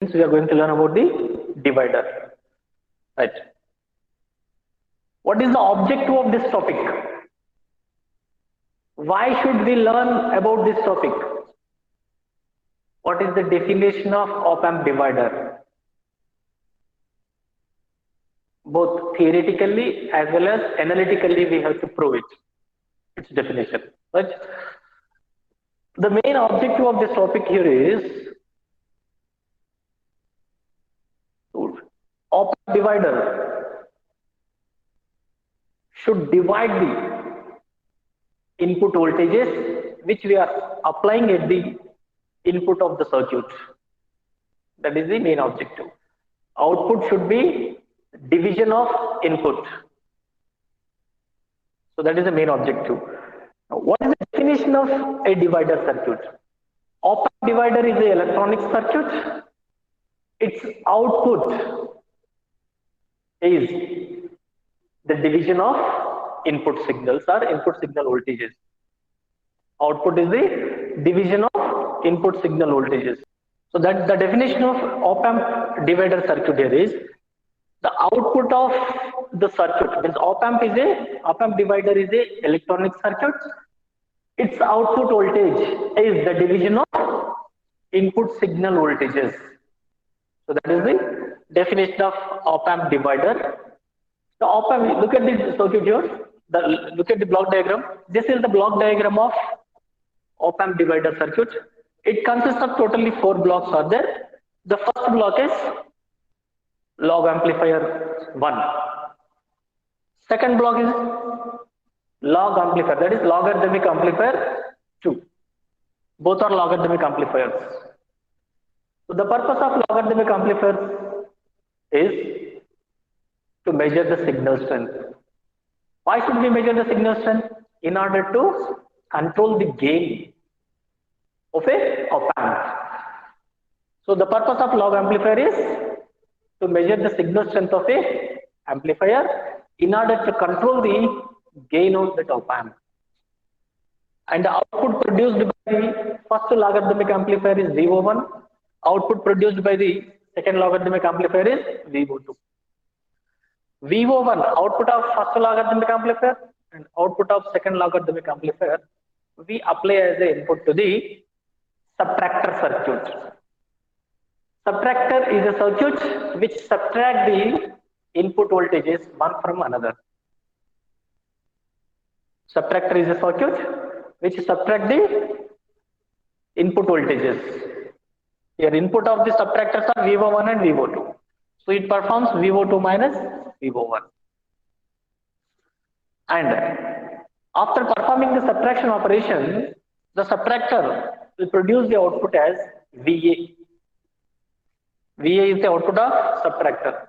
we are going to learn about the divider, right? What is the objective of this topic? Why should we learn about this topic? What is the definition of op-amp divider? Both theoretically as well as analytically, we have to prove it, its definition, right? The main objective of this topic here is op-amp divider should divide the input voltages which we are applying at the input of the circuit. That is the main objective. Output should be division of input. So that is the main objective. Now, what is the definition of a divider circuit? Op-amp divider is an electronic circuit. Its output is the division of input signals or input signal voltages. Output is the division of input signal voltages. So that the definition of op-amp divider circuit here is the output of the circuit. Means op-amp divider is a electronic circuit. Its output voltage is the division of input signal voltages. So that is the definition of op-amp divider. The op-amp, look at the circuit here. Look at the block diagram. This is the block diagram of op-amp divider circuit. It consists of totally 4 blocks are there. The first block is log amplifier 1. Second block is log amplifier, that is logarithmic amplifier 2. Both are logarithmic amplifiers. So the purpose of logarithmic amplifier is to measure the signal strength. Why should we measure the signal strength? In order to control the gain of a op-amp. So the purpose of log amplifier is to measure the signal strength of a amplifier in order to control the gain of that op-amp. And the output produced by the first logarithmic amplifier is VO1. Output produced by the second logarithmic amplifier is VO2. VO1, output of first logarithmic amplifier and output of second logarithmic amplifier, we apply as the input to the subtractor circuit. Subtractor is a circuit which subtract the input voltages one from another. Subtractor is a circuit which subtract the input voltages. Here input of the subtractors are VO1 and VO2. So it performs VO2 minus VO1. And after performing the subtraction operation, the subtractor will produce the output as VA. VA is the output of subtractor.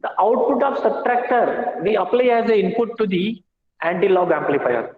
The output of subtractor we apply as an input to the anti-log amplifier.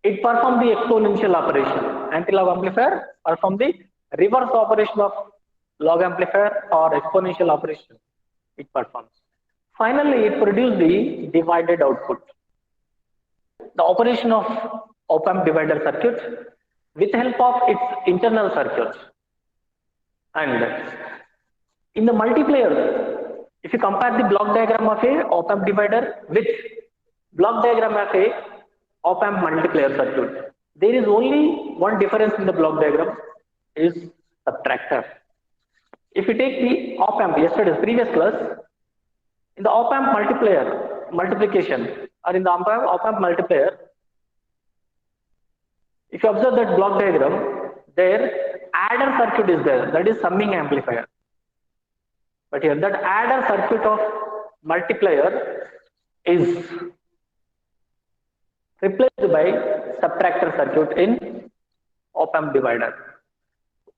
It performs the exponential operation. Anti-log amplifier performs the reverse operation of log amplifier or exponential operation. It performs. Finally, it produces the divided output. The operation of op-amp divider circuit with help of its internal circuit. And in the multiplier, if you compare the block diagram of a op-amp divider with block diagram of a op-amp multiplier circuit, there is only one difference in the block diagram is subtractor. If you take the op-amp, yesterday's previous class, in the op-amp multiplication or in the op-amp multiplier, if you observe that block diagram, there adder circuit is there, that is summing amplifier. But here that adder circuit of multiplier is replaced by subtractor circuit in op-amp divider.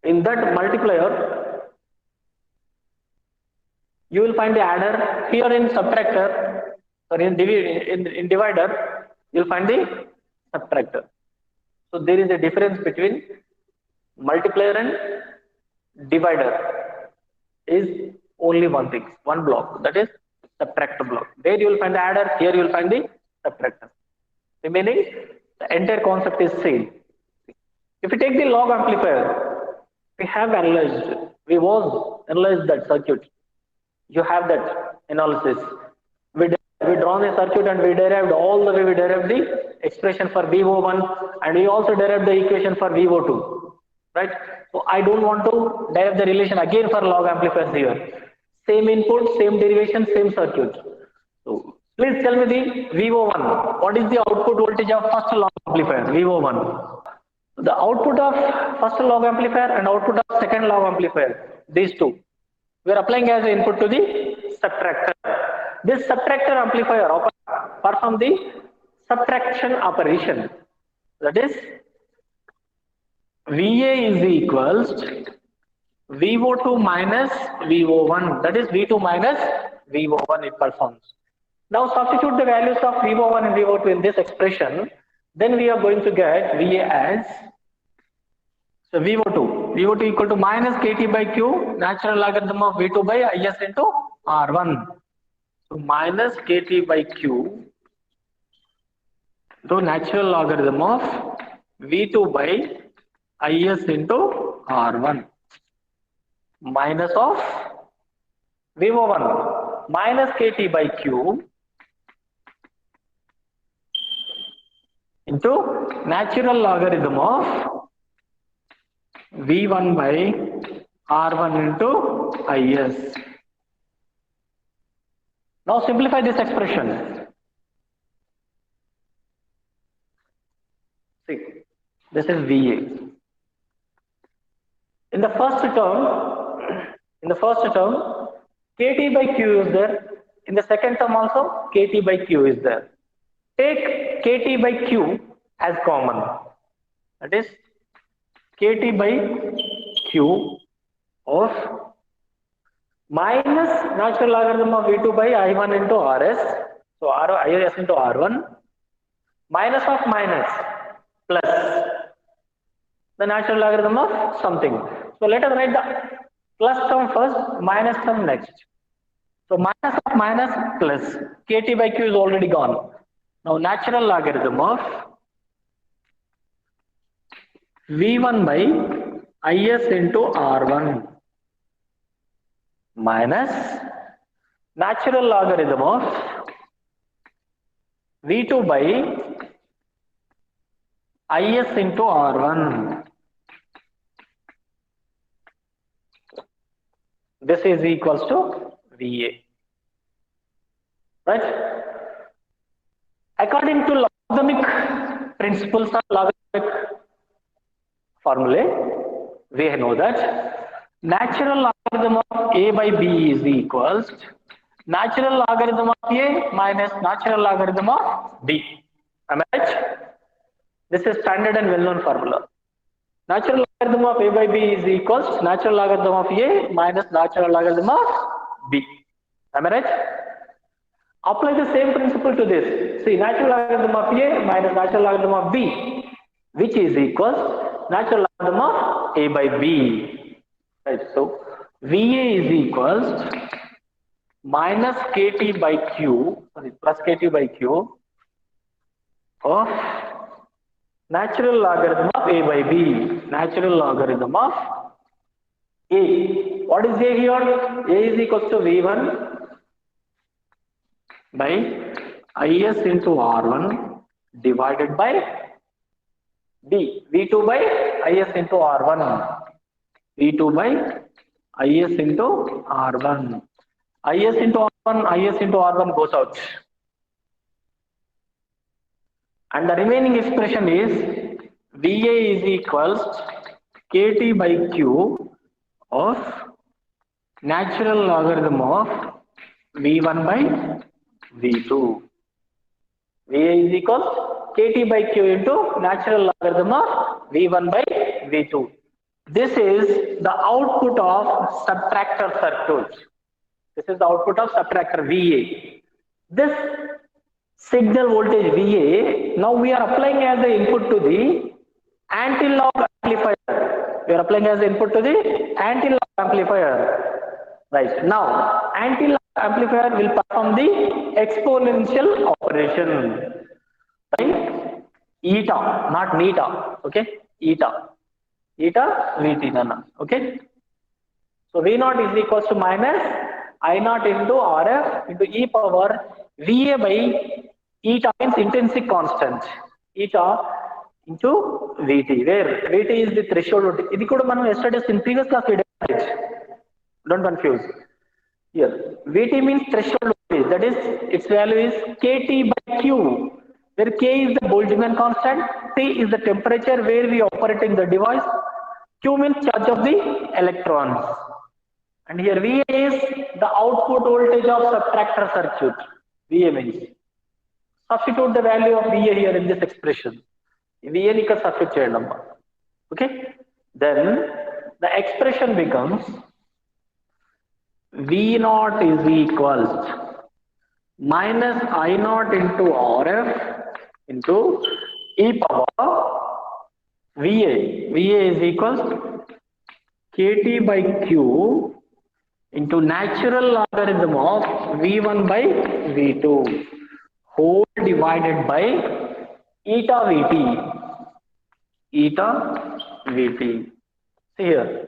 In that multiplier, you will find the adder. Here in subtractor, or in divider, you will find the subtractor. So there is a difference between multiplier and divider is only one thing, one block, that is subtractor block. There you will find the adder, here you will find the subtractor. Remaining, the entire concept is same. If you take the log amplifier, we have analyzed We was analyzed that circuit. You have that analysis. We drawn the circuit and we derived all the way. We derived the expression for VO1 and we also derived the equation for VO2. Right? So I don't want to derive the relation again for log amplifiers here. Same input, same derivation, same circuit. So please tell me the VO1. What is the output voltage of first log amplifier? VO1. The output of first log amplifier and output of second log amplifier, these two, we are applying as input to the subtractor. This subtractor amplifier performs the subtraction operation. That is, VA is equals VO2 minus VO1. That is V2 minus VO1 it performs. Now substitute the values of VO1 and VO2 in this expression. Then we are going to get VA as, so VO2 equal to minus KT by Q, natural logarithm of V2 by IS into R1. So minus KT by Q to natural logarithm of V2 by IS into R1 minus of VO1 minus KT by Q into natural logarithm of V1 by R1 into IS. Now simplify this expression. See, this is VA. In the first term, KT by Q is there. In the second term also, KT by Q is there. Take KT by Q as common. That is KT by Q of minus natural logarithm of V2 by I1 into RS. So IS into R1 minus of minus plus the natural logarithm of something. So let us write the plus term first, minus term next. So minus of minus plus KT by Q is already gone. Now natural logarithm of V1 by IS into R1 minus natural logarithm of V2 by IS into R1. This is equals to VA. Right? According to logarithmic principles or logarithmic formulae, we know that natural logarithm of A by B is equals natural logarithm of A minus natural logarithm of B. Am I right? This is standard and well-known formula. Natural logarithm of A by B is equals natural logarithm of A minus natural logarithm of B. Am I right? Apply the same principle to this. See, natural logarithm of A minus natural logarithm of B, which is equals natural logarithm of A by B. Right. So VA is equals minus KT by Q, sorry, plus KT by Q of natural logarithm of A by B. Natural logarithm of A. What is A here? A is equals to V1 by IS into R1 divided by B. V2 by IS into R1. V2 by IS into R1. IS into R1, IS into R1 goes out. And the remaining expression is VA is equals KT by Q of natural logarithm of V1 by V2. VA is equals KT by Q into natural logarithm of V1 by V2. This is the output of subtractor circuit. This is the output of subtractor VA. This signal voltage VA, now we are applying as the input to the anti-log amplifier. We are applying as the input to the anti-log amplifier. Right. Now, anti-log amplifier will perform the exponential operation. Right? Eta, not neta. Okay? Eta. Eta, VT, nana. Okay? So V naught is equals to minus I naught into RF into e power VA by eta means intrinsic constant, eta into VT, where VT is the threshold voltage. This could man yesterday's in previous class we did. Don't confuse. Here VT means threshold voltage, that is its value is KT by Q, where K is the Boltzmann constant, T is the temperature where we operating the device, Q means charge of the electrons. And here VA is the output voltage of subtractor circuit. VA means. Substitute the value of VA here in this expression. VA nika substitute number. Okay. Then the expression becomes V naught is equals minus I naught into RF into e power VA. VA is equals KT by Q into natural logarithm of V1 by V2 whole divided by eta VT. Eta VT. See here.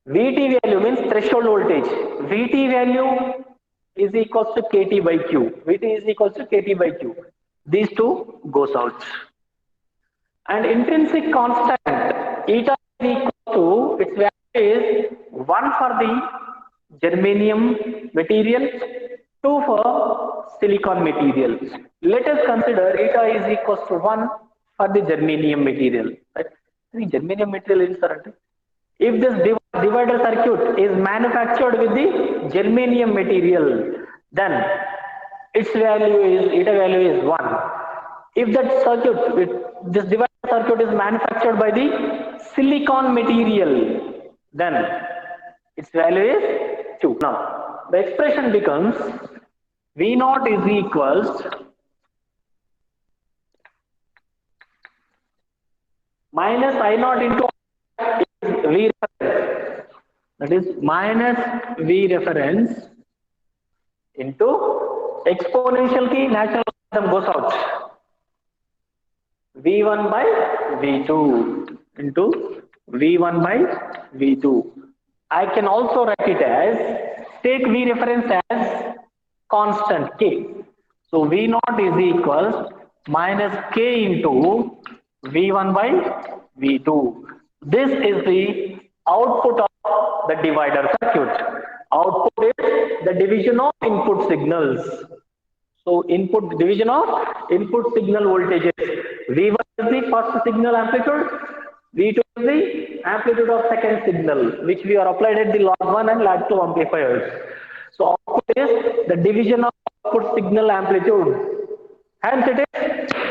VT value means threshold voltage. VT value is equals to KT by Q. VT is equals to KT by Q. These two goes out. And intrinsic constant eta is equal to its value is 1 for the germanium material, 2 for silicon material. Let us consider eta is equals to 1 for the germanium material. Right? The germanium material is certain. If this divider circuit is manufactured with the germanium material, then its value is eta value is 1. If that circuit, this divider circuit is manufactured by the silicon material, then its value is 2. Now, the expression becomes V naught is equals minus I naught into V reference. That is minus V reference into exponential key natural logarithm goes out. V1 by V2 into V1 by V2. I can also write it as, take V reference as constant K. So V naught is equals minus K into V1 by V2. This is the output of the divider circuit. Output is the division of input signals. So input division of input signal voltages. V1 is the first signal amplitude. V2 is the amplitude of second signal, which we are applied at the log 1 and log 2 amplifiers. So output is the division of output signal amplitude. Hence it is